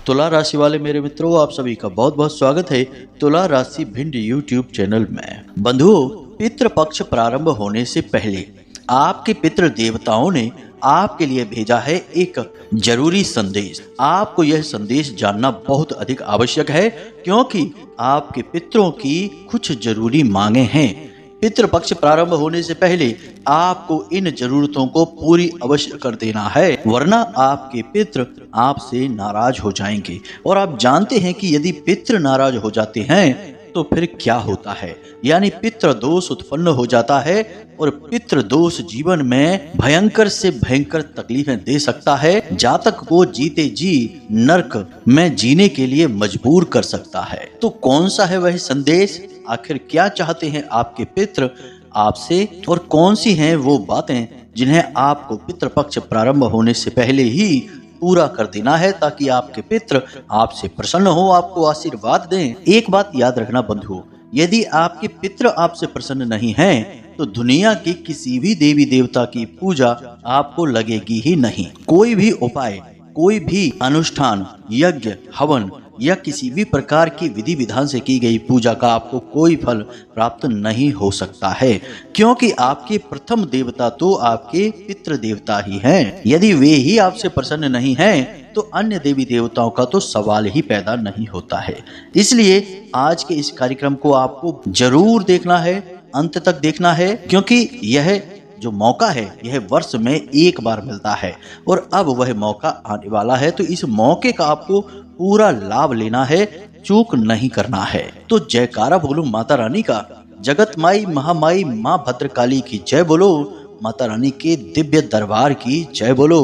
तुला राशि वाले मेरे मित्रों, आप सभी का बहुत बहुत स्वागत है तुला राशि भिंड यूट्यूब चैनल में। बंधुओं, पितृपक्ष प्रारंभ होने से पहले आपके पितृ देवताओं ने आपके लिए भेजा है एक जरूरी संदेश। आपको यह संदेश जानना बहुत अधिक आवश्यक है, क्योंकि आपके पितरों की कुछ जरूरी मांगे हैं। पितृपक्ष प्रारंभ होने से पहले आपको इन जरूरतों को पूरी अवश्य कर देना है, वरना आपके पितृ आपसे नाराज हो जाएंगे। और आप जानते हैं कि यदि पितृ नाराज हो जाते हैं तो फिर क्या होता है, यानी पितृ दोष उत्पन्न हो जाता है। और पितृ दोष जीवन में भयंकर से भयंकर तकलीफें दे सकता है, जातक को जीते जी नरक में जीने के लिए मजबूर कर सकता है। तो कौन सा है वह संदेश? आखिर क्या चाहते हैं आपके पितृ आपसे, और कौन सी हैं वो बातें जिन्हें आपको पितृपक्ष प्रारंभ होने से पहले ही पूरा कर देना है, ताकि आपके पितृ आपसे प्रसन्न हो, आपको आशीर्वाद दें। एक बात याद रखना बंधुओं, यदि आपके पितृ आपसे प्रसन्न नहीं हैं, तो दुनिया की किसी भी देवी देवता की पूजा आपको लगेगी ही नहीं। कोई भी उपाय, कोई भी अनुष्ठान, यज्ञ, हवन या किसी भी प्रकार की विधि विधान से की गई पूजा का आपको कोई फल प्राप्त नहीं हो सकता है, क्योंकि आपके प्रथम देवता तो आपके पितृ देवता ही हैं। यदि वे ही आपसे प्रसन्न नहीं हैं, तो अन्य देवी देवताओं का तो सवाल ही पैदा नहीं होता है। इसलिए आज के इस कार्यक्रम को आपको जरूर देखना है, अंत तक देखना है, क्योंकि यह जो मौका है यह वर्ष में एक बार मिलता है और अब वह मौका आने वाला है। तो इस मौके का आपको पूरा लाभ लेना है, चूक नहीं करना है। तो जयकारा बोलो माता रानी का, जगत माई महामाई माँ भद्रकाली की जय बोलो, माता रानी के दिव्य दरबार की जय बोलो,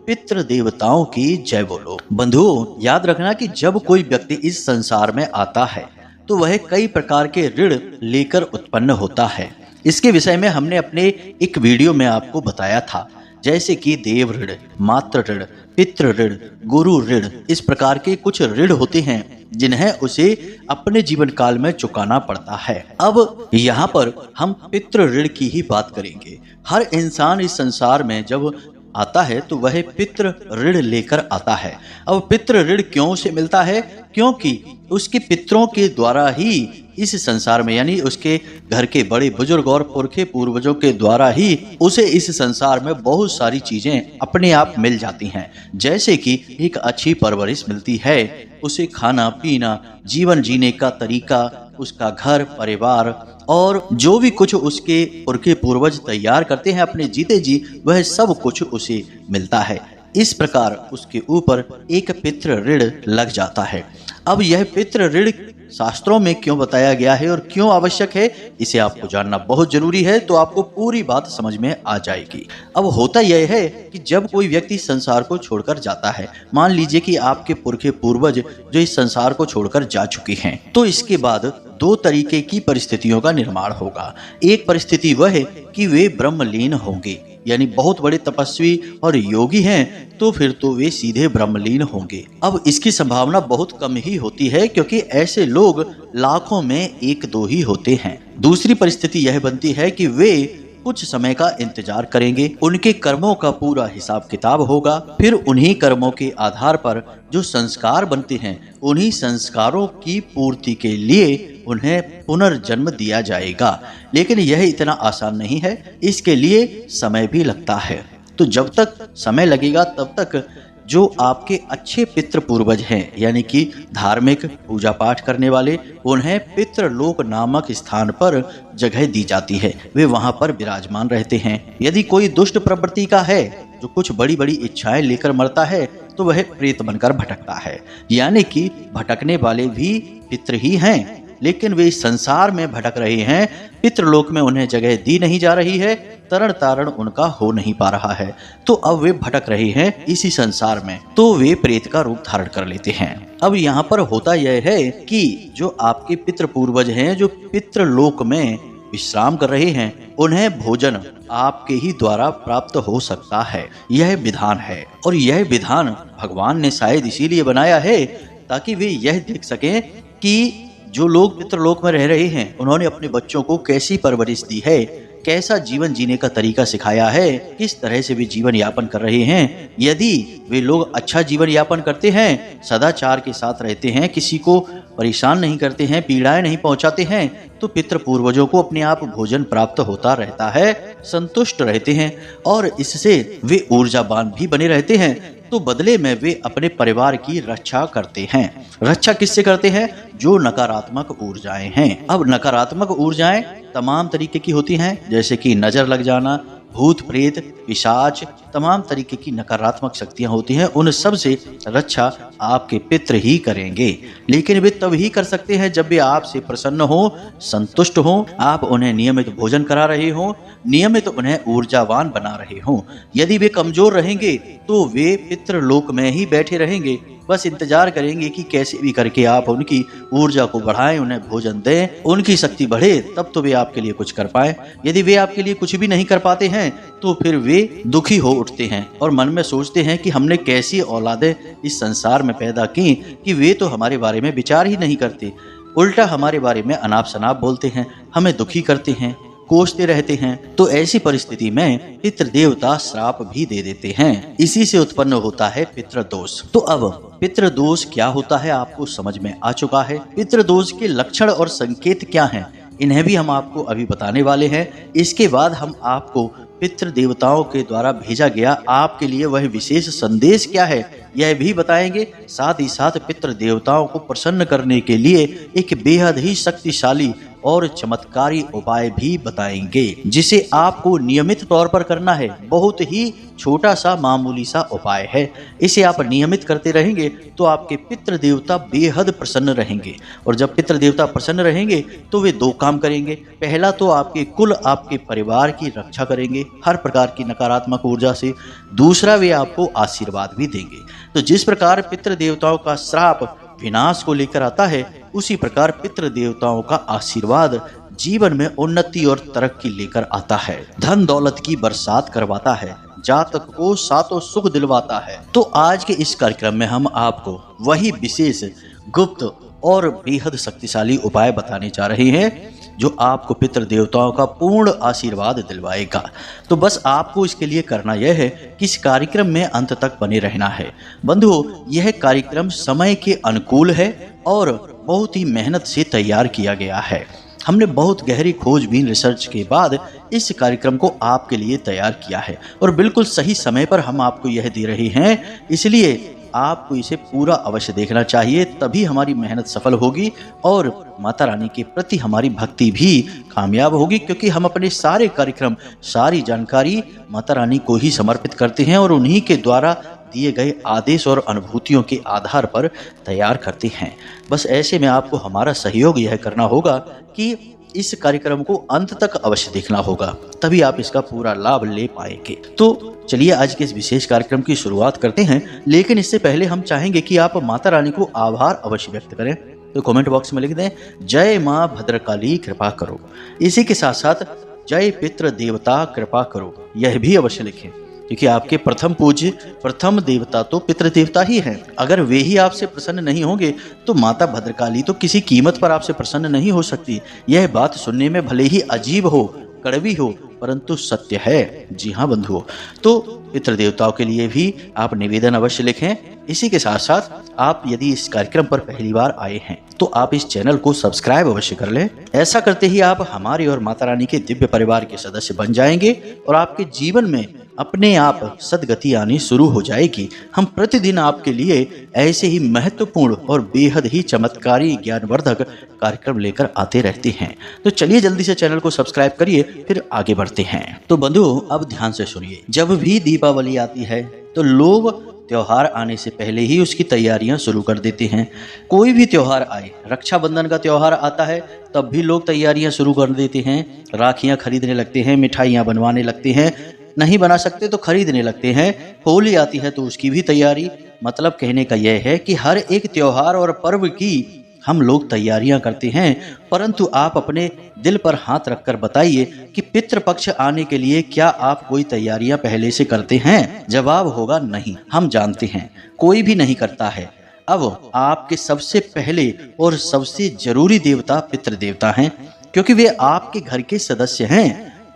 पितृ देवताओं की जय बोलो। बंधुओं, याद रखना कि जब कोई व्यक्ति इस संसार में आता है तो वह कई प्रकार के ऋण लेकर उत्पन्न होता है। इसके विषय में हमने अपने एक वीडियो में आपको बताया था, जैसे कि देव ऋण, मातृ ऋण, पितृ ऋण, गुरु ऋण। इस प्रकार के कुछ ऋण होते हैं जिन्हें उसे अपने जीवन काल में चुकाना पड़ता है। अब यहाँ पर हम पितृ ऋण की ही बात करेंगे। हर इंसान इस संसार में जब आता है तो वह पितृ ऋण लेकर आता है। अब पितृ ऋण क्यों से मिलता है? क्योंकि उसके पितरों के द्वारा ही इस संसार में, यानी उसके घर के बड़े बुजुर्ग और पुरखे पूर्वजों के द्वारा ही उसे इस संसार में बहुत सारी चीजें अपने आप मिल जाती हैं। जैसे कि एक अच्छी परवरिश मिलती है, उसे खाना पीना, जीवन जीने का तरीका, उसका घर परिवार और जो भी कुछ उसके पुरखे पूर्वज तैयार करते हैं अपने जीते जी, वह सब कुछ उसे मिलता है। इस प्रकार उसके ऊपर एक पितृ ऋण लग जाता है। अब यह पितृ ऋण शास्त्रों में क्यों बताया गया है और क्यों आवश्यक है, इसे आपको जानना बहुत जरूरी है, तो आपको पूरी बात समझ में आ जाएगी। अब होता यह है कि जब कोई व्यक्ति संसार को छोड़कर जाता है, मान लीजिए कि आपके पुरखे पूर्वज जो इस संसार को छोड़कर जा चुके हैं, तो इसके बाद दो तरीके की परिस्थितियों का निर्माण होगा। एक परिस्थिति वह है कि वे ब्रह्मलीन होंगे, यानी बहुत बड़े तपस्वी और योगी हैं, तो फिर तो वे सीधे ब्रह्मलीन होंगे। अब इसकी संभावना बहुत कम ही होती है, क्योंकि ऐसे लोग लाखों में एक दो ही होते हैं। दूसरी परिस्थिति यह बनती है कि वे कुछ समय का इंतजार करेंगे, उनके कर्मों का पूरा हिसाब किताब होगा, फिर उन्हीं कर्मों के आधार पर जो संस्कार बनते हैं, उन्हीं संस्कारों की पूर्ति के लिए उन्हें पुनर्जन्म दिया जाएगा। लेकिन यह इतना आसान नहीं है, इसके लिए समय भी लगता है। तो जब तक समय लगेगा तब तक जो आपके अच्छे पितृ पूर्वज हैं, यानी कि धार्मिक पूजा पाठ करने वाले, उन्हें पितृलोक नामक स्थान पर जगह दी जाती है। वे वहां पर विराजमान रहते हैं। यदि कोई दुष्ट प्रवृत्ति का है, जो कुछ बड़ी बड़ी इच्छाएं लेकर मरता है, तो वह प्रेत बनकर भटकता है। यानी कि भटकने वाले भी पितृ ही हैं, लेकिन वे इस संसार में भटक रहे हैं, पितृलोक में उन्हें जगह दी नहीं जा रही है, तरण तारण उनका हो नहीं पा रहा है, तो अब वे भटक रहे हैं इसी संसार में, तो वे प्रेत का रूप धारण कर लेते हैं। अब यहाँ पर होता यह है कि जो आपके पितृ पूर्वज हैं, जो पितृलोक में विश्राम कर रहे हैं, उन्हें भोजन आपके ही द्वारा प्राप्त हो सकता है। यह विधान है, और यह विधान भगवान ने शायद इसीलिए बनाया है ताकि वे यह देख सकें कि जो लोग पितृलोक में रह रहे हैं, उन्होंने अपने बच्चों को कैसी परवरिश दी है, कैसा जीवन जीने का तरीका सिखाया है, किस तरह से वे जीवन यापन कर रहे हैं। यदि वे लोग अच्छा जीवन यापन करते हैं, सदाचार के साथ रहते हैं, किसी को परेशान नहीं करते हैं, पीड़ाएं नहीं पहुंचाते हैं, तो पितृ पूर्वजों को अपने आप भोजन प्राप्त होता रहता है, संतुष्ट रहते हैं और इससे वे ऊर्जावान भी बने रहते हैं। तो बदले में वे अपने परिवार की रक्षा करते हैं। रक्षा किससे करते हैं? जो नकारात्मक ऊर्जाएं हैं। अब नकारात्मक ऊर्जाएं तमाम तरीके की होती हैं, जैसे कि नजर लग जाना, भूत प्रेत, पिशाच, तमाम तरीके की नकारात्मक शक्तियां होती हैं। उन सब से रक्षा आपके पितृ ही करेंगे, लेकिन वे तब ही कर सकते हैं जब वे आपसे प्रसन्न हो, संतुष्ट हो, आप उन्हें नियमित भोजन करा रहे हो, नियमित उन्हें ऊर्जावान बना रहे हो। यदि वे कमजोर रहेंगे तो वे पितृलोक में ही बैठे रहेंगे, बस इंतजार करेंगे कि कैसे भी करके आप उनकी ऊर्जा को बढ़ाएं, उन्हें भोजन दें, उनकी शक्ति बढ़े, तब तो वे आपके लिए कुछ कर पाए। यदि वे आपके लिए कुछ भी नहीं कर पाते हैं तो फिर वे दुखी हो उठते हैं और मन में सोचते हैं कि हमने कैसी औलादें इस संसार में पैदा की कि वे तो हमारे बारे में विचार ही नहीं करते, उल्टा हमारे बारे में अनाप शनाप बोलते हैं, हमें दुखी करते हैं, कोसते रहते हैं। तो ऐसी परिस्थिति में पितृ देवता श्राप भी दे देते हैं। इसी से उत्पन्न होता है पितृदोष। तो अब पितृदोष क्या होता है आपको समझ में आ चुका है। पितृदोष के लक्षण और संकेत क्या हैं, इन्हें भी हम आपको अभी बताने वाले हैं। इसके बाद हम आपको पितृ देवताओं के द्वारा भेजा गया आपके लिए वह विशेष संदेश क्या है यह भी बताएंगे। साथ ही साथ पितृ देवताओं को प्रसन्न करने के लिए एक बेहद ही शक्तिशाली और चमत्कारी उपाय भी बताएंगे, जिसे आपको नियमित तौर पर करना है। बहुत ही छोटा सा मामूली सा उपाय है, इसे आप नियमित करते रहेंगे तो आपके पितृ देवता बेहद प्रसन्न रहेंगे। और जब पितृ देवता प्रसन्न रहेंगे तो वे दो काम करेंगे। पहला तो आपके कुल, आपके परिवार की रक्षा करेंगे हर प्रकार की नकारात्मक ऊर्जा से। दूसरा, वे आपको आशीर्वाद भी देंगे। तो जिस प्रकार पितृ देवताओं का श्राप विनाश को लेकर आता है, उसी प्रकार पितृ देवताओं का आशीर्वाद जीवन में उन्नति और तरक्की लेकर आता है, धन दौलत की बरसात करवाता है, जातक को सातों सुख दिलवाता है। तो आज के इस कार्यक्रम में हम आपको वही विशेष गुप्त और बेहद शक्तिशाली उपाय बताने जा रहे हैं जो आपको पितृ देवताओं का पूर्ण आशीर्वाद दिलवाएगा। तो बस आपको इसके लिए करना यह है कि इस कार्यक्रम में अंत तक बने रहना है। बंधुओं, यह कार्यक्रम समय के अनुकूल है और बहुत ही मेहनत से तैयार किया गया है। हमने बहुत गहरी खोजबीन रिसर्च के बाद इस कार्यक्रम को आपके लिए तैयार किया है और बिल्कुल सही समय पर हम आपको यह दे रहे हैं। इसलिए आपको इसे पूरा अवश्य देखना चाहिए, तभी हमारी मेहनत सफल होगी और माता रानी के प्रति हमारी भक्ति भी कामयाब होगी, क्योंकि हम अपने सारे कार्यक्रम, सारी जानकारी माता रानी को ही समर्पित करते हैं और उन्हीं के द्वारा दिए गए आदेश और अनुभूतियों के आधार पर तैयार करते हैं। बस ऐसे में आपको हमारा सहयोग यह करना होगा कि इस कार्यक्रम को अंत तक अवश्य देखना होगा, तभी आप इसका पूरा लाभ ले पाएंगे। तो चलिए आज के इस विशेष कार्यक्रम की शुरुआत करते हैं, लेकिन इससे पहले हम चाहेंगे कि आप माता रानी को आभार अवश्य व्यक्त करें। तो कमेंट बॉक्स में लिख दें, जय माँ भद्रकाली कृपा करो। इसी के साथ साथ जय पितृ देवता कृपा करो यह भी अवश्य लिखें, क्योंकि आपके प्रथम पूज्य, प्रथम देवता तो पितृ देवता ही हैं। अगर वे ही आपसे प्रसन्न नहीं होंगे तो माता भद्रकाली तो किसी कीमत पर आपसे प्रसन्न नहीं हो सकती। यह बात सुनने में भले ही अजीब हो, कड़वी हो, परंतु सत्य है। जी हाँ बंधुओं, तो पितृ देवताओं के लिए भी आप निवेदन अवश्य लिखें। इसी के साथ साथ आप यदि इस कार्यक्रम पर पहली बार आए हैं तो आप इस चैनल को सब्सक्राइब अवश्य कर लें। ऐसा करते ही आप हमारे और माता रानी के दिव्य परिवार के सदस्य बन जाएंगे और आपके जीवन में अपने आप सदगति आनी शुरू हो जाएगी। हम प्रतिदिन आपके लिए ऐसे ही महत्वपूर्ण और बेहद ही चमत्कारी ज्ञानवर्धक कार्यक्रम लेकर आते रहते हैं। तो चलिए जल्दी से चैनल को सब्सक्राइब करिए, फिर आगे बढ़ते हैं। तो बंधुओं, अब ध्यान से सुनिए। जब भी दीपावली आती है तो लोग त्योहार आने से पहले ही उसकी तैयारियां शुरू कर देते हैं। कोई भी त्योहार आए, रक्षाबंधन का त्योहार आता है तब भी लोग तैयारियां शुरू कर देते हैं, राखियां खरीदने लगते हैं, मिठाइयां बनवाने लगते हैं, नहीं बना सकते तो खरीदने लगते हैं। होली आती है तो उसकी भी तैयारी। मतलब कहने का यह है कि हर एक त्योहार और पर्व की हम लोग तैयारियां करते हैं, परंतु आप अपने दिल पर हाथ रखकर बताइए कि पितृपक्ष आने के लिए क्या आप कोई तैयारियां पहले से करते हैं? जवाब होगा नहीं। हम जानते हैं कोई भी नहीं करता है। अब आपके सबसे पहले और सबसे जरूरी देवता पितृ देवता हैं, क्योंकि वे आपके घर के सदस्य हैं।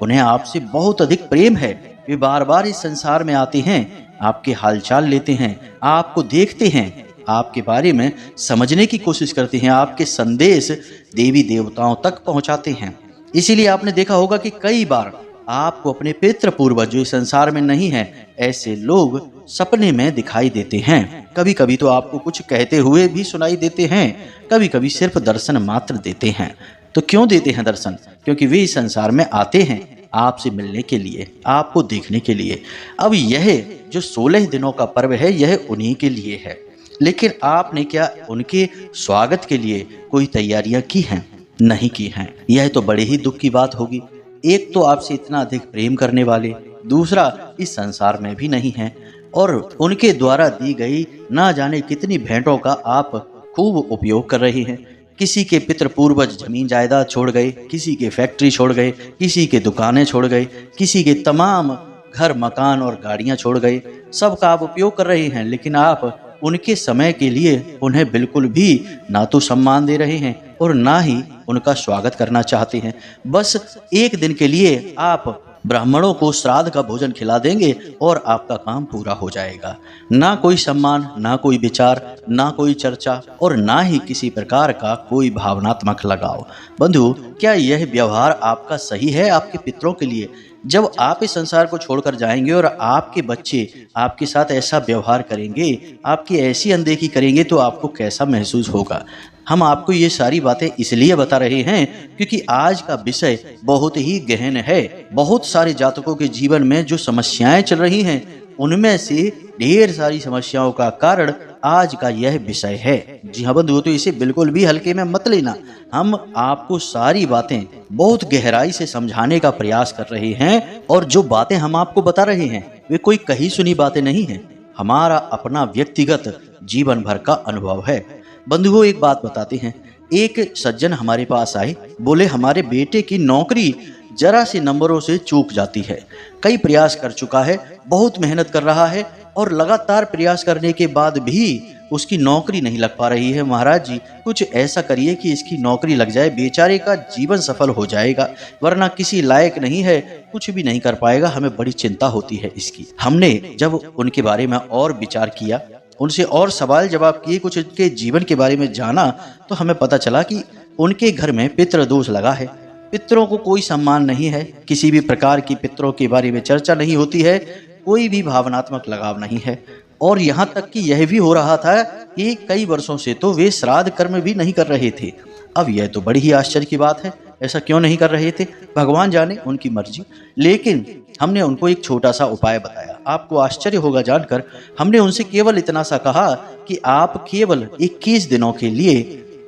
उन्हें आपसे बहुत अधिक प्रेम है। वे बार बार इस संसार में आते हैं, आपके हालचाल लेते हैं, आपको देखते हैं, आपके बारे में समझने की कोशिश करते हैं, आपके संदेश देवी देवताओं तक पहुंचाते हैं। इसीलिए आपने देखा होगा कि कई बार आपको अपने पितृ पूर्वज जो इस संसार में नहीं है, ऐसे लोग सपने में दिखाई देते हैं। कभी कभी तो आपको कुछ कहते हुए भी सुनाई देते हैं, कभी कभी सिर्फ दर्शन मात्र देते हैं। तो क्यों देते हैं दर्शन? क्योंकि वे इस संसार में आते हैं आपसे मिलने के लिए, आपको देखने के लिए। अब यह जो 16 दिनों का पर्व है, यह उन्हीं के लिए है। लेकिन आपने क्या उनके स्वागत के लिए कोई तैयारियां की हैं? नहीं की हैं। यह तो बड़े ही दुख की बात होगी। एक तो आपसे इतना अधिक प्रेम करने वाले, दूसरा इस संसार में भी नहीं है, और उनके द्वारा दी गई ना जाने कितनी भेंटों का आप खूब उपयोग कर रहे हैं। किसी के पितृ पूर्वज जमीन जायदाद छोड़ गए, किसी के फैक्ट्री छोड़ गए, किसी के दुकानें छोड़ गए, किसी के तमाम घर मकान और गाड़ियां छोड़ गए। सबका आप उपयोग कर रहे हैं, लेकिन आप उनके समय के लिए उन्हें बिल्कुल भी ना तो सम्मान दे रहे हैं और ना ही उनका स्वागत करना चाहते हैं। बस एक दिन के लिए आप ब्राह्मणों को श्राद्ध का भोजन खिला देंगे और आपका काम पूरा हो जाएगा। ना कोई सम्मान, ना कोई विचार, ना कोई चर्चा और ना ही किसी प्रकार का कोई भावनात्मक लगाव। बंधु, क्या यह व्यवहार आपका सही है आपके पितरों के लिए? जब आप इस संसार को छोड़कर जाएंगे और आपके बच्चे आपके साथ ऐसा व्यवहार करेंगे, आपकी ऐसी अनदेखी करेंगे, तो आपको कैसा महसूस होगा? हम आपको ये सारी बातें इसलिए बता रहे हैं क्योंकि आज का विषय बहुत ही गहन है। बहुत सारे जातकों के जीवन में जो समस्याएं चल रही हैं, उनमें से ढेर सारी समस्याओं का कारण आज का यह विषय है। जी हाँ बंधुओं, तो इसे बिल्कुल भी हल्के में मत लेना। हम आपको सारी बातें बहुत गहराई से समझाने का प्रयास कर रहे हैं, और जो बातें हम आपको बता रहे हैं वे कोई कही सुनी बातें नहीं हैं, हमारा अपना व्यक्तिगत जीवन भर का अनुभव है। बंधुओं, एक बात बताते हैं। एक सज्जन हमारे पास आए, बोले हमारे बेटे की नौकरी जरा से नंबरों से चूक जाती है। कई प्रयास कर चुका है, बहुत मेहनत कर रहा है, और लगातार प्रयास करने के बाद भी उसकी नौकरी नहीं लग पा रही है। महाराज जी, कुछ ऐसा करिए कि इसकी नौकरी लग जाए, बेचारे का जीवन सफल हो जाएगा, वरना किसी लायक नहीं है, कुछ भी नहीं कर पाएगा। हमें बड़ी चिंता होती है इसकी। हमने जब उनके बारे में और विचार किया, उनसे और सवाल जवाब किए, कुछ उनके जीवन के बारे में जाना, तो हमें पता चला कि उनके घर में पितृ दोष लगा है। पितरों को कोई सम्मान नहीं है, किसी भी प्रकार की पितरों के बारे में चर्चा नहीं होती है, कोई भी भावनात्मक लगाव नहीं है। और यहाँ तक कि यह भी हो रहा था कि कई वर्षों से तो वे श्राद्ध कर्म भी नहीं कर रहे थे। अब यह तो बड़ी ही आश्चर्य की बात है, ऐसा क्यों नहीं कर रहे थे? भगवान जाने, उनकी मर्जी। लेकिन हमने उनको एक छोटा सा उपाय बताया। आपको आश्चर्य होगा जानकर, हमने उनसे केवल इतना सा कहा कि आप केवल 21 दिनों के लिए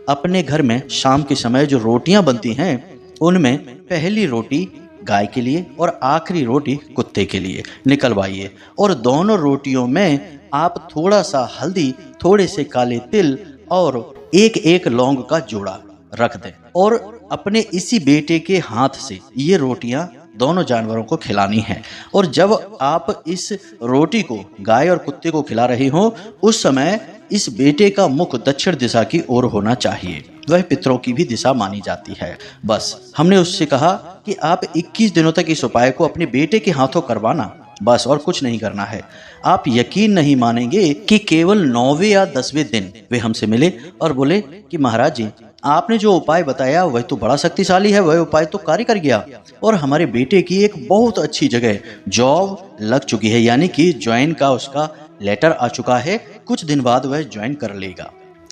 अपने घर में शाम के समय जो रोटियां बनती हैं, उनमें पहली रोटी गाय के लिए और आखिरी रोटी कुत्ते के लिए निकलवाइए, और दोनों रोटियों में आप थोड़ा सा हल्दी, थोड़े से काले तिल और एक एक लौंग का जोड़ा रख दें, और अपने इसी बेटे के हाथ से ये रोटियां दोनों जानवरों को खिलानी है। और जब आप इस रोटी को गाय और कुत्ते को खिला रहे हो, उस समय इस बेटे का मुख दक्षिण दिशा की ओर होना चाहिए। वह पितरों की भी दिशा मानी जाती है। बस हमने उससे कहा कि आप 21 दिनों तक इस उपाय को अपने बेटे के हाथों करवाना, बस, और कुछ नहीं करना है। आप यकीन नहीं मानेंगे कि केवल 9वें या 10वें दिन वे हमसे मिले और बोले कि महाराज जी, आपने जो उपाय बताया वह तो बड़ा शक्तिशाली है, वह उपाय तो कार्य कर गया, और हमारे बेटे की एक बहुत अच्छी जगह जॉब लग चुकी है, यानी कि ज्वाइन का उसका लेटर आ चुका है, कुछ दिन बाद वह ज्वाइन कर लेगा।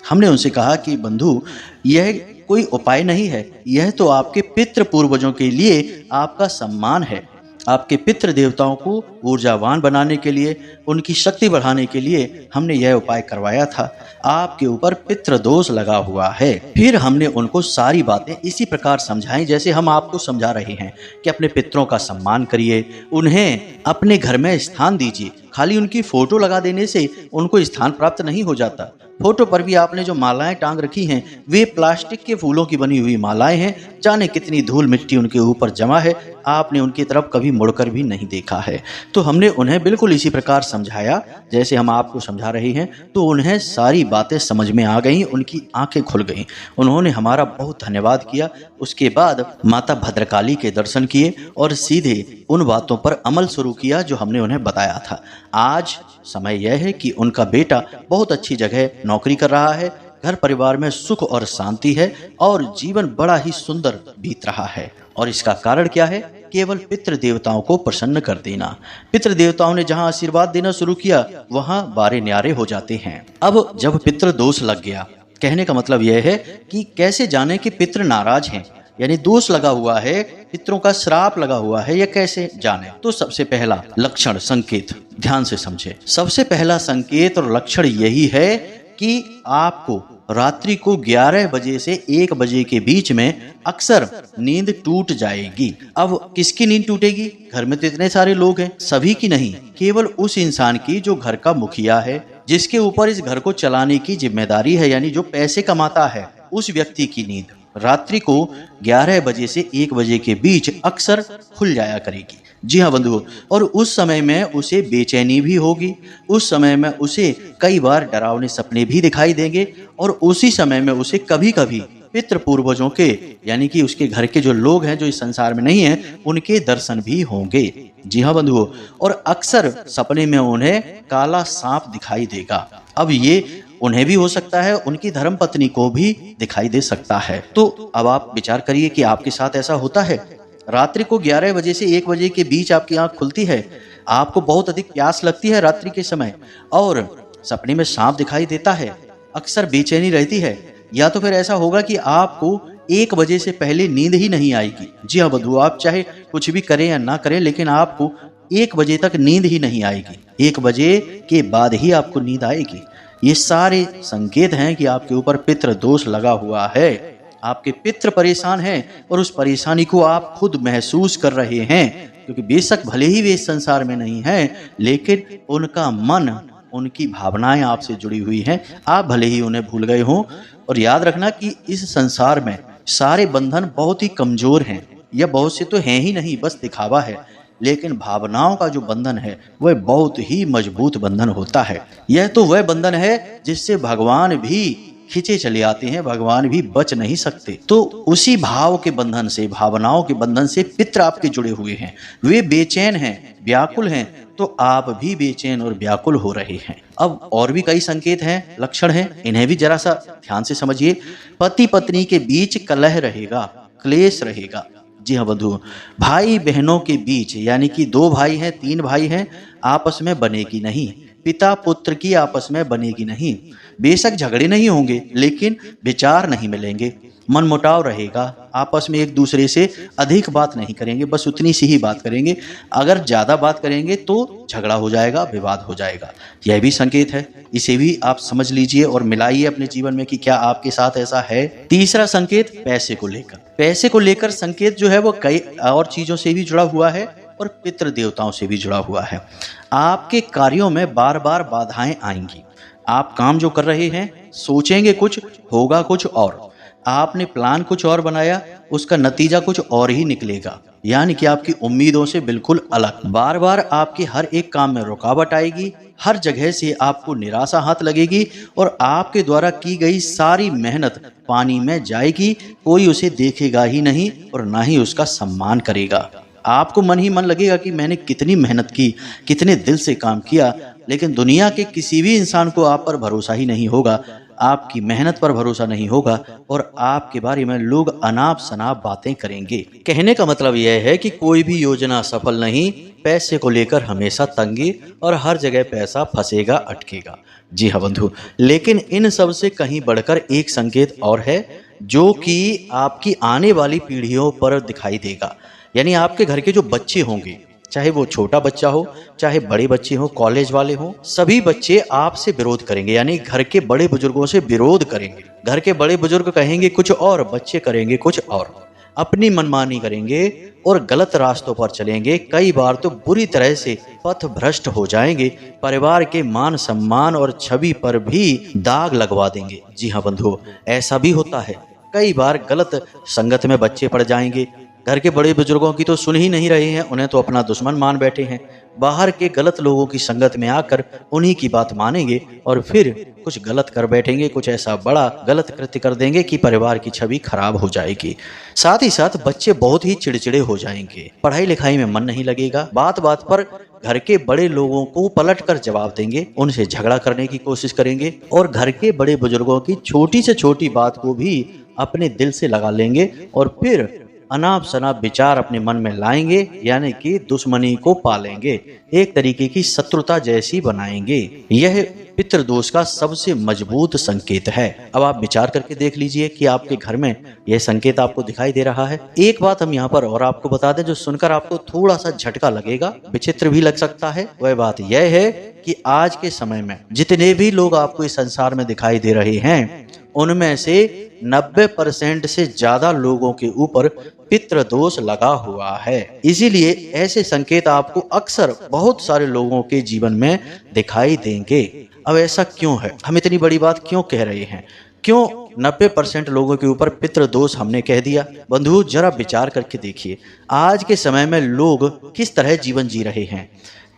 हमने उनसे कहा कि बंधु, यह कोई उपाय नहीं है, यह तो आपके पितृ पूर्वजों के लिए आपका सम्मान है। आपके पितृ देवताओं को ऊर्जावान बनाने के लिए, उनकी शक्ति बढ़ाने के लिए हमने यह उपाय करवाया था। आपके ऊपर पितृ दोष लगा हुआ है। फिर हमने उनको सारी बातें इसी प्रकार समझाई जैसे हम आपको समझा रहे हैं कि अपने पितरों का सम्मान करिए, उन्हें अपने घर में स्थान दीजिए, खाली उनकी फोटो लगा देने से उनको स्थान प्राप्त नहीं हो जाता। फोटो पर भी आपने जो मालाएं टांग रखी हैं वे प्लास्टिक के फूलों की बनी हुई मालाएं हैं। जाने कितनी धूल मिट्टी उनके ऊपर जमा है, आपने उनकी तरफ कभी मुड़कर भी नहीं देखा है। तो हमने उन्हें बिल्कुल इसी प्रकार समझाया जैसे हम आपको समझा रहे हैं, तो उन्हें सारी बातें समझ में आ गईं, उनकी आंखें खुल गईं। उन्होंने हमारा बहुत धन्यवाद किया। उसके बाद माता भद्रकाली के दर्शन किए और सीधे उन बातों पर अमल शुरू किया जो हमने उन्हें बताया था। आज समय यह है कि उनका बेटा बहुत अच्छी जगह नौकरी कर रहा है, घर परिवार में सुख और शांति है और जीवन बड़ा ही सुंदर बीत रहा है। और इसका कारण क्या है? केवल पितृ देवताओं को प्रसन्न कर देना। पितृ देवताओं ने जहां आशीर्वाद देना शुरू किया वहां बारे न्यारे हो जाते हैं। अब जब पितृ दोष लग गया, कहने का मतलब यह है कि कैसे जाने कि पितृ नाराज हैं, यानी दोष लगा हुआ है, पितरों का श्राप लगा हुआ है, यह कैसे जाने? तो सबसे पहला लक्षण संकेत ध्यान से समझे। सबसे पहला संकेत और लक्षण यही है कि आपको रात्रि को 11 बजे से 1 बजे के बीच में अक्सर नींद टूट जाएगी। अब किसकी नींद टूटेगी? घर में तो इतने सारे लोग हैं, सभी की नहीं, केवल उस इंसान की जो घर का मुखिया है, जिसके ऊपर इस घर को चलाने की जिम्मेदारी है, यानी जो पैसे कमाता है, उस व्यक्ति की नींद रात्रि को 11 बजे से 1 बजे के बीच अक्सर खुल जाया करेगी। जी हाँ बंधुओं, और उस समय में उसे बेचैनी भी होगी, उस समय में उसे कई बार डरावने सपने भी दिखाई देंगे और उसी समय में उसे कभी कभी पितृ पूर्वजों के, यानी कि उसके घर के जो लोग हैं जो इस संसार में नहीं हैं, उनके दर्शन भी होंगे। जी हाँ बंधुओं, और अक्सर सपने में उन्हें काला सांप दिखाई देगा। अब ये उन्हें भी हो सकता है, उनकी धर्म पत्नी को भी दिखाई दे सकता है। तो अब आप विचार करिए कि आपके साथ ऐसा होता है? रात्रि को 11 बजे से 1 बजे के बीच आपकी आंख खुलती है, आपको बहुत अधिक प्यास लगती है रात्रि के समय और सपने में सांप दिखाई देता है, अक्सर बेचैनी रहती है, या तो फिर ऐसा होगा कि आपको 1 बजे से पहले नींद ही नहीं आएगी। जी हाँ बंधु, आप चाहे कुछ भी करें या ना करें, लेकिन आपको 1 बजे तक नींद ही नहीं आएगी। 1 बजे के बाद ही आपको नींद आएगी। ये सारे संकेत हैं कि आपके ऊपर पितृ दोष लगा हुआ है, आपके पितृ परेशान हैं और उस परेशानी को आप खुद महसूस कर रहे हैं, क्योंकि बेशक भले ही वे इस संसार में नहीं हैं, लेकिन उनका मन, उनकी भावनाएं आपसे जुड़ी हुई हैं। आप भले ही उन्हें भूल गए हों। और याद रखना कि इस संसार में सारे बंधन बहुत ही कमजोर हैं, या बहुत से तो हैं ही नहीं, बस दिखावा है, लेकिन भावनाओं का जो बंधन है वह बहुत ही मजबूत बंधन होता है। यह तो वह बंधन है जिससे भगवान भी खींचे चले आते हैं, भगवान भी बच नहीं सकते। तो उसी भाव के बंधन से, भावनाओं के बंधन से पितृ आपके जुड़े हुए हैं, वे बेचैन हैं, व्याकुल हैं, तो आप भी बेचैन और व्याकुल हो रहे हैं। अब और भी कई संकेत हैं, लक्षण हैं, इन्हें भी जरा सा ध्यान से समझिए। पति पत्नी के बीच कलह रहेगा, क्लेश रहेगा। जी हाँ बंधु, भाई बहनों के बीच, यानी कि 2 भाई हैं, 3 भाई हैं, आपस में बनेगी नहीं। पिता पुत्र की आपस में बनेगी नहीं। बेशक झगड़े नहीं होंगे, लेकिन विचार नहीं मिलेंगे, मनमुटाव रहेगा, आपस में एक दूसरे से अधिक बात नहीं करेंगे, बस उतनी सी ही बात करेंगे। अगर ज़्यादा बात करेंगे तो झगड़ा हो जाएगा, विवाद हो जाएगा। यह भी संकेत है, इसे भी आप समझ लीजिए और मिलाइए अपने जीवन में कि क्या आपके साथ ऐसा है। तीसरा संकेत पैसे को लेकर। पैसे को लेकर संकेत जो है वो कई और चीज़ों से भी जुड़ा हुआ है और पितृ देवताओं से भी जुड़ा हुआ है। आपके कार्यों में बार बार बाधाएं आएंगी। आप काम जो कर रहे हैं सोचेंगे कुछ, होगा कुछ और। आपने प्लान कुछ और बनाया, उसका नतीजा कुछ और ही निकलेगा, यानी कि आपकी उम्मीदों से बिल्कुल अलग। बार बार आपके हर एक काम में रुकावट आएगी, हर जगह से आपको निराशा हाथ लगेगी और आपके द्वारा की गई सारी मेहनत पानी में जाएगी। कोई उसे देखेगा ही नहीं और ना ही उसका सम्मान करेगा। आपको मन ही मन लगेगा कि मैंने कितनी मेहनत की, कितने दिल से काम किया, लेकिन दुनिया के किसी भी इंसान को आप पर भरोसा ही नहीं होगा, आपकी मेहनत पर भरोसा नहीं होगा और आपके बारे में लोग अनाप शनाप बातें करेंगे। कहने का मतलब यह है कि कोई भी योजना सफल नहीं, पैसे को लेकर हमेशा तंगी और हर जगह पैसा फंसेगा, अटकेगा। जी हाँ बंधु, लेकिन इन सब से कहीं बढ़कर एक संकेत और है जो कि आपकी आने वाली पीढ़ियों पर दिखाई देगा। यानी आपके घर के जो बच्चे होंगे, चाहे वो छोटा बच्चा हो, चाहे बड़े बच्चे हो, कॉलेज वाले हो, सभी बच्चे आपसे विरोध करेंगे, यानी घर के बड़े बुजुर्गों से विरोध करेंगे। घर के बड़े बुजुर्ग कहेंगे कुछ और, बच्चे करेंगे कुछ और। अपनी मनमानी करेंगे और गलत रास्तों पर चलेंगे, कई बार तो बुरी तरह से पथ भ्रष्ट हो जाएंगे, परिवार के मान सम्मान और छवि पर भी दाग लगवा देंगे। जी हाँ बंधुओं, ऐसा भी होता है। कई बार गलत संगत में बच्चे पड़ जाएंगे, घर के बड़े बुजुर्गों की तो सुन ही नहीं रहे हैं, उन्हें तो अपना दुश्मन मान बैठे हैं। बाहर के गलत लोगों की संगत में आकर उन्हीं की बात मानेंगे और फिर कुछ गलत कर बैठेंगे, कुछ ऐसा बड़ा गलत कृत्य कर देंगे कि परिवार की छवि खराब हो जाएगी। साथ ही साथ बच्चे बहुत ही चिड़चिड़े हो जाएंगे, पढ़ाई लिखाई में मन नहीं लगेगा, बात बात पर घर के बड़े लोगों को पलट कर जवाब देंगे, उनसे झगड़ा करने की कोशिश करेंगे और घर के बड़े बुजुर्गों की छोटी से छोटी बात को भी अपने दिल से लगा लेंगे और फिर अनाप शनाप विचार अपने मन में लाएंगे, यानी कि दुश्मनी को पालेंगे, एक तरीके की शत्रुता जैसी बनाएंगे। यह पितृदोष का सबसे मजबूत संकेत है। अब आप विचार करके देख लीजिए कि आपके घर में यह संकेत आपको दिखाई दे रहा है। एक बात हम यहाँ पर और आपको बता दें, जो सुनकर आपको थोड़ा सा झटका लगेगा, विचित्र भी लग सकता है। वह बात यह है कि आज के समय में जितने भी लोग आपको इस संसार में दिखाई दे रहे हैं, उनमें से 90% से ज्यादा लोगों के ऊपर पितृदोष लगा हुआ है। इसीलिए ऐसे संकेत आपको अक्सर बहुत सारे लोगों के जीवन में दिखाई देंगे। अब ऐसा क्यों है? हम इतनी बड़ी बात क्यों कह रहे हैं? क्यों 90% लोगों के ऊपर पितृदोष हमने कह दिया? बंधु, जरा विचार करके देखिए, आज के समय में लोग किस तरह जीवन जी रहे हैं।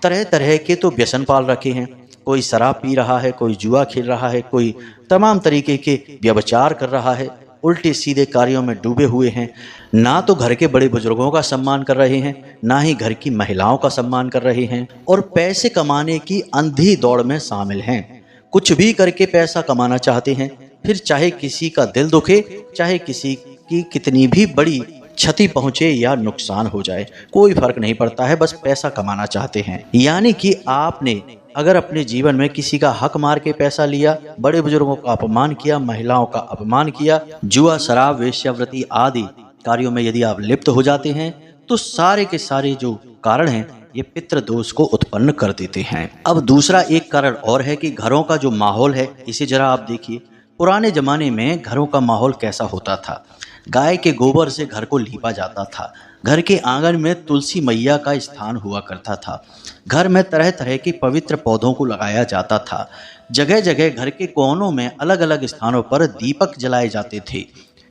तरह तरह के तो व्यसन पाल रखे हैं, कोई शराब पी रहा है, कोई जुआ खेल रहा है, कोई तमाम तरीके के व्यभिचार कर रहा है, उल्टे सीधे कार्यों में डूबे हुए हैं। ना तो घर के बड़े बुजुर्गों का सम्मान कर रहे हैं, ना ही घर की महिलाओं का सम्मान कर रहे हैं और पैसे कमाने की अंधी दौड़ में शामिल हैं। कुछ भी करके पैसा कमाना चाहते हैं, फिर चाहे किसी का दिल दुखे, चाहे किसी की कितनी भी बड़ी क्षति पहुंचे या नुकसान हो जाए, कोई फर्क नहीं पड़ता है, बस पैसा कमाना चाहते हैं। यानी कि आपने अगर अपने जीवन में किसी का हक मार के पैसा लिया, बड़े बुजुर्गों का अपमान किया, महिलाओं का अपमान किया, जुआ शराब वेश्यावृत्ति आदि कार्यों में यदि आप लिप्त हो जाते हैं, तो सारे के सारे जो कारण हैं ये पितृदोष को उत्पन्न कर देते हैं। अब दूसरा एक कारण और है कि घरों का जो माहौल है, इसे जरा आप देखिए। पुराने जमाने में घरों का माहौल कैसा होता था? गाय के गोबर से घर को लीपा जाता था, घर के आंगन में तुलसी मैया का स्थान हुआ करता था, घर में तरह तरह के पवित्र पौधों को लगाया जाता था, जगह जगह घर के कोनों में अलग अलग स्थानों पर दीपक जलाए जाते थे।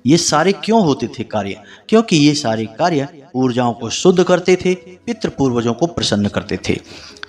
ये सारे क्यों होते थे कार्य? क्योंकि ये सारे कार्य ऊर्जाओं को शुद्ध करते थे, पितृ पूर्वजों को प्रसन्न करते थे।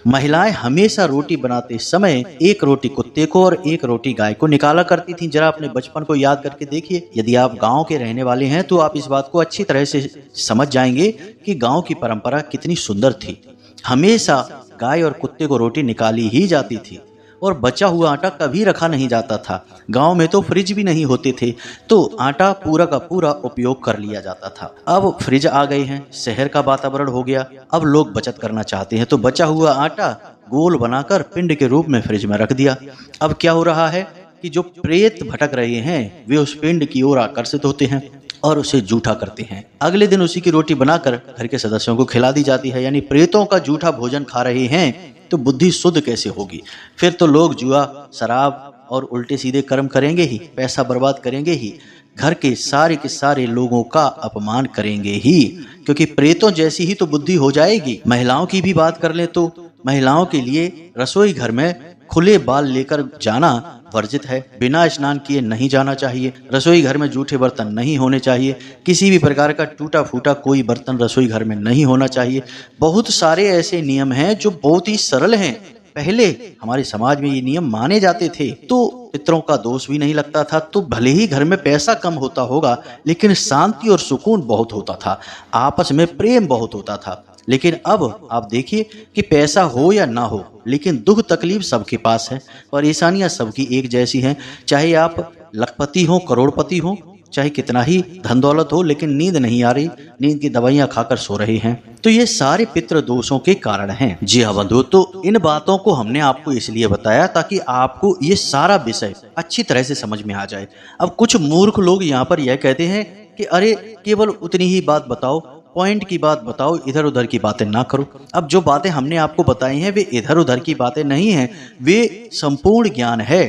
महिलाएं हमेशा रोटी बनाते समय एक रोटी कुत्ते को और एक रोटी गाय को निकाला करती थीं। जरा अपने बचपन को याद करके देखिए। यदि आप गांव के रहने वाले हैं तो आप इस बात को अच्छी तरह से समझ जाएंगे कि गांव की परंपरा कितनी सुंदर थी। हमेशा गाय और कुत्ते को रोटी निकाली ही जाती थी और बचा हुआ आटा कभी रखा नहीं जाता था। गांव में तो फ्रिज भी नहीं होते थे, तो आटा पूरा का पूरा उपयोग कर लिया जाता था। अब फ्रिज आ गए हैं, शहर का वातावरण हो गया, अब लोग बचत करना चाहते हैं, तो बचा हुआ आटा गोल बनाकर पिंड के रूप में फ्रिज में रख दिया। अब क्या हो रहा है कि जो प्रेत भटक रहे हैं वे उस पिंड की ओर आकर्षित होते हैं और उसे जूठा करते हैं। अगले दिन उसी की रोटी बनाकर घर के सदस्यों को खिला दी जाती है। यानी प्रेतों का जूठा भोजन खा रहे हैं तो बुद्धि शुद्ध कैसे होगी? फिर तो लोग जुआ शराब और उल्टे सीधे कर्म करेंगे ही, पैसा बर्बाद करेंगे ही, घर के सारे लोगों का अपमान करेंगे ही, क्योंकि प्रेतों जैसी ही तो बुद्धि हो जाएगी। महिलाओं की भी बात कर ले तो महिलाओं के लिए रसोई घर में खुले बाल लेकर जाना वर्जित है। बिना स्नान किए नहीं जाना चाहिए। रसोई घर में जूठे बर्तन नहीं होने चाहिए। किसी भी प्रकार का टूटा फूटा कोई बर्तन रसोई घर में नहीं होना चाहिए। बहुत सारे ऐसे नियम हैं जो बहुत ही सरल हैं। पहले हमारे समाज में ये नियम माने जाते थे तो पितरों का दोष भी नहीं लगता था। तो भले ही घर में पैसा कम होता होगा, लेकिन शांति और सुकून बहुत होता था, आपस में प्रेम बहुत होता था। लेकिन अब आप देखिए कि पैसा हो या ना हो, लेकिन दुख तकलीफ सबके पास है, परेशानियां सबकी एक जैसी हैं। चाहे आप लखपति हो, करोड़पति हो, चाहे कितना ही धन दौलत हो, लेकिन नींद नहीं आ रही, नींद की दवाइयां खाकर सो रहे हैं। तो ये सारे पितृ दोषों के कारण हैं। जी हाँ बंधु, तो इन बातों को हमने आपको इसलिए बताया ताकि आपको ये सारा विषय अच्छी तरह से समझ में आ जाए। अब कुछ मूर्ख लोग यहाँ पर यह कहते हैं कि अरे केवल उतनी ही बात बताओ, पॉइंट की बात बताओ, इधर उधर की बातें ना करो। अब जो बातें हमने आपको बताई हैं वे इधर उधर की बातें नहीं हैं, वे संपूर्ण ज्ञान है।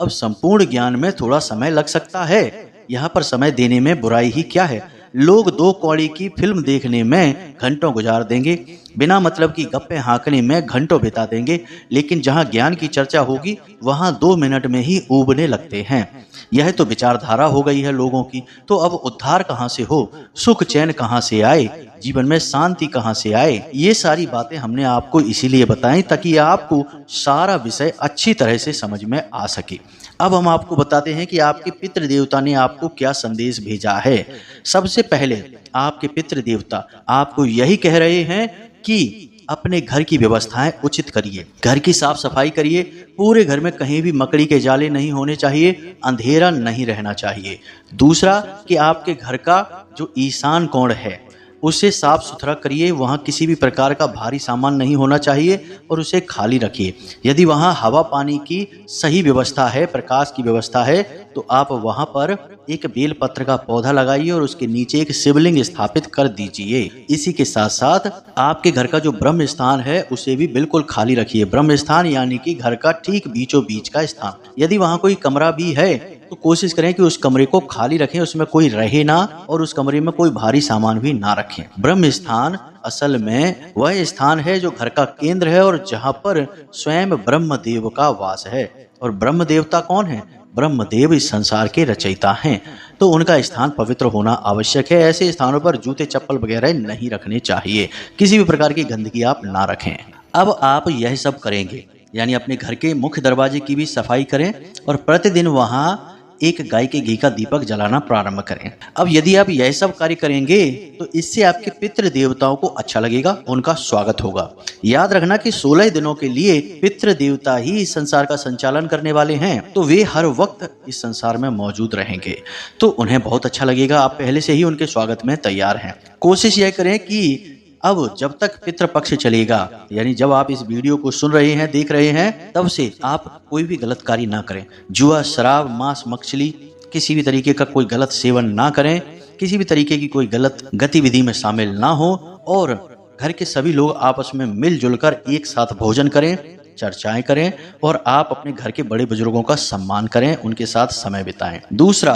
अब संपूर्ण ज्ञान में थोड़ा समय लग सकता है, यहाँ पर समय देने में बुराई ही क्या है, लोग दो कौड़ी की फिल्म देखने में घंटों गुजार देंगे, बिना मतलब की गप्पे हाँकने में घंटों बिता देंगे, लेकिन जहाँ ज्ञान की चर्चा होगी वहाँ 2 मिनट में ही ऊबने लगते हैं। यह तो विचारधारा हो गई है लोगों की। तो अब उद्धार कहाँ से हो, सुख चैन कहाँ से आए, जीवन में शांति कहाँ से आए, ये सारी बातें हमने आपको इसीलिए बताई ताकि आपको सारा विषय अच्छी तरह से समझ में आ सके। अब हम आपको बताते हैं कि आपके पितृ देवता ने आपको क्या संदेश भेजा है। सबसे पहले आपके पितृ देवता आपको यही कह रहे हैं कि अपने घर की व्यवस्थाएं उचित करिए, घर की साफ सफाई करिए, पूरे घर में कहीं भी मकड़ी के जाले नहीं होने चाहिए, अंधेरा नहीं रहना चाहिए। दूसरा कि आपके घर का जो ईशान कोण है उसे साफ सुथरा करिए, वहाँ किसी भी प्रकार का भारी सामान नहीं होना चाहिए और उसे खाली रखिए। यदि वहाँ हवा पानी की सही व्यवस्था है, प्रकाश की व्यवस्था है, तो आप वहाँ पर एक बेलपत्र का पौधा लगाइए और उसके नीचे एक शिवलिंग स्थापित कर दीजिए। इसी के साथ साथ आपके घर का जो ब्रह्म स्थान है उसे भी बिल्कुल खाली रखिए। ब्रह्म स्थान यानी कि घर का ठीक बीचों बीच का स्थान। यदि वहाँ कोई कमरा भी है तो कोशिश करें कि उस कमरे को खाली रखें, उसमें कोई रहे ना और उस कमरे में कोई भारी सामान भी ना रखें। ब्रह्म स्थान असल में वह स्थान है जो घर का केंद्र है और जहाँ पर स्वयं ब्रह्मदेव का वास है। और ब्रह्म देवता कौन है? ब्रह्मदेव इस संसार के रचयिता हैं, तो उनका स्थान पवित्र होना आवश्यक है। ऐसे स्थानों पर जूते चप्पल वगैरह नहीं रखने चाहिए, किसी भी प्रकार की गंदगी आप ना रखें। अब आप यह सब करेंगे, यानी अपने घर के मुख्य दरवाजे की भी सफाई करें और प्रतिदिन वहाँ एक गाय के घी का दीपक जलाना प्रारंभ करें। अब यदि आप यह सब कार्य करेंगे तो इससे आपके पितृ देवताओं को अच्छा लगेगा, उनका स्वागत होगा। याद रखना कि 16 दिनों के लिए पितृ देवता ही इस संसार का संचालन करने वाले हैं, तो वे हर वक्त इस संसार में मौजूद रहेंगे, तो उन्हें बहुत अच्छा लगेगा। आप पहले से ही उनके स्वागत में तैयार हैं। कोशिश यह करें कि अब जब तक पितृपक्ष चलेगा, यानी जब आप इस वीडियो को सुन रहे हैं, देख रहे हैं, तब से आप कोई भी गलत कार्य ना करें। जुआ, शराब, मांस, मछली, किसी भी तरीके का कोई गलत सेवन ना करें, किसी भी तरीके की कोई गलत गतिविधि में शामिल ना हो और घर के सभी लोग आपस में मिलजुल कर एक साथ भोजन करें, चर्चाएं करें और आप अपने घर के बड़े बुजुर्गों का सम्मान करें, उनके साथ समय बिताएं। दूसरा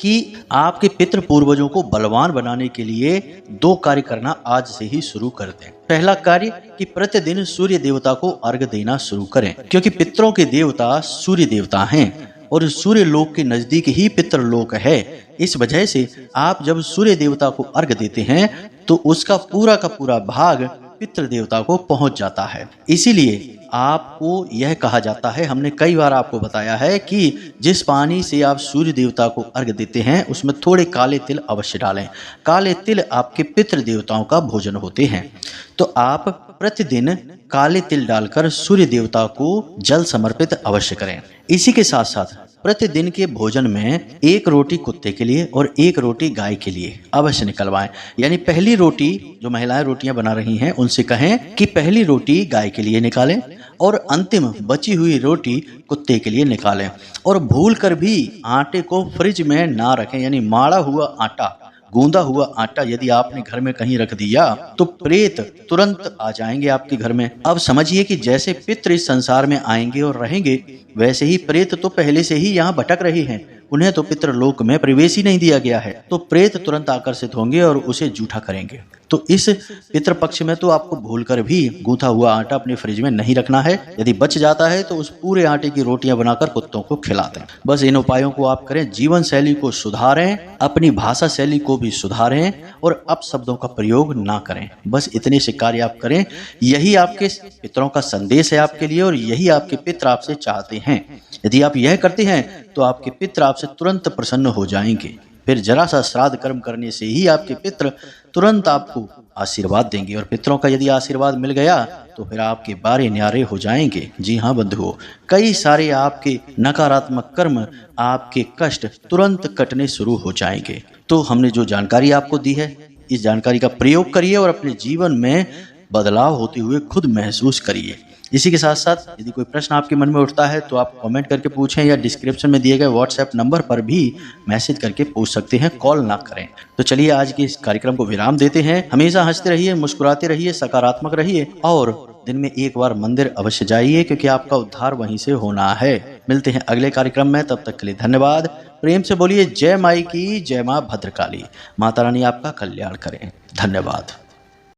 कि आपके पितृ पूर्वजों को बलवान बनाने के लिए 2 कार्य करना आज से ही शुरू कर दें। पहला कार्य कि प्रतिदिन सूर्य देवता को अर्घ देना शुरू करें, क्योंकि पितरों के देवता सूर्य देवता हैं और सूर्य लोक के नजदीक ही पितृलोक है। इस वजह से आप जब सूर्य देवता को अर्घ देते हैं तो उसका पूरा का पूरा भाग पितृ देवता को पहुंच जाता है। इसीलिए आपको यह कहा जाता है, हमने कई बार आपको बताया है कि जिस पानी से आप सूर्य देवता को अर्घ देते हैं उसमें थोड़े काले तिल अवश्य डालें। काले तिल आपके पितृ देवताओं का भोजन होते हैं, तो आप प्रतिदिन काले तिल डालकर सूर्य देवता को जल समर्पित अवश्य करें। इसी के साथ साथ प्रतिदिन के भोजन में 1 रोटी कुत्ते के लिए और 1 रोटी गाय के लिए अवश्य निकलवाएं। यानी पहली रोटी, जो महिलाएं रोटियां बना रही हैं उनसे कहें कि पहली रोटी गाय के लिए निकालें और अंतिम बची हुई रोटी कुत्ते के लिए निकालें। और भूल कर भी आटे को फ्रिज में ना रखें, यानी माड़ा हुआ आटा, गूंदा हुआ आटा यदि आपने घर में कहीं रख दिया तो प्रेत तुरंत आ जाएंगे आपके घर में। अब समझिए कि जैसे पितृ इस संसार में आएंगे और रहेंगे, वैसे ही प्रेत तो पहले से ही यहाँ भटक रहे हैं, उन्हें तो पितृलोक में प्रवेश ही नहीं दिया गया है, तो प्रेत तुरंत आकर्षित होंगे और उसे जूठा करेंगे। तो इस पितृपक्ष में तो आपको भूलकर भी गूंथा हुआ आटा अपने फ्रिज में नहीं रखना है। यदि बच जाता है तो उस पूरे आटे की रोटियां बनाकर कुत्तों को खिला दें। बस इन उपायों को आप करें, जीवन शैली को सुधारें, अपनी भाषा शैली को भी सुधारें और अपशब्दों का प्रयोग ना करें। बस इतने से कार्य आप करें। यही आपके पितरों का संदेश है आपके लिए और यही आपके पितर आपसे चाहते हैं। यदि आप यह करते हैं तो आपके पितर आपसे तुरंत प्रसन्न हो जाएंगे। फिर जरा सा श्राद्ध कर्म करने से ही आपके पितर तुरंत आपको आशीर्वाद देंगे और पितरों का यदि आशीर्वाद मिल गया तो फिर आपके बारे न्यारे हो जाएंगे। जी हाँ बंधुओं, कई सारे आपके नकारात्मक कर्म, आपके कष्ट तुरंत कटने शुरू हो जाएंगे। तो हमने जो जानकारी आपको दी है, इस जानकारी का प्रयोग करिए और अपने जीवन में बदलाव होते हुए खुद महसूस करिए। इसी के साथ साथ यदि कोई प्रश्न आपके मन में उठता है तो आप कमेंट करके पूछें या डिस्क्रिप्शन में दिए गए व्हाट्सएप नंबर पर भी मैसेज करके पूछ सकते हैं, कॉल ना करें। तो चलिए आज के इस कार्यक्रम को विराम देते हैं। हमेशा हंसते रहिए, मुस्कुराते रहिए, सकारात्मक रहिए और दिन में एक बार मंदिर अवश्य जाइए, क्योंकि आपका उद्धार वहीं से होना है। मिलते हैं अगले कार्यक्रम में, तब तक के लिए धन्यवाद। प्रेम से बोलिए जय माई की, जय माँ भद्रकाली। माता रानी आपका कल्याण करें। धन्यवाद।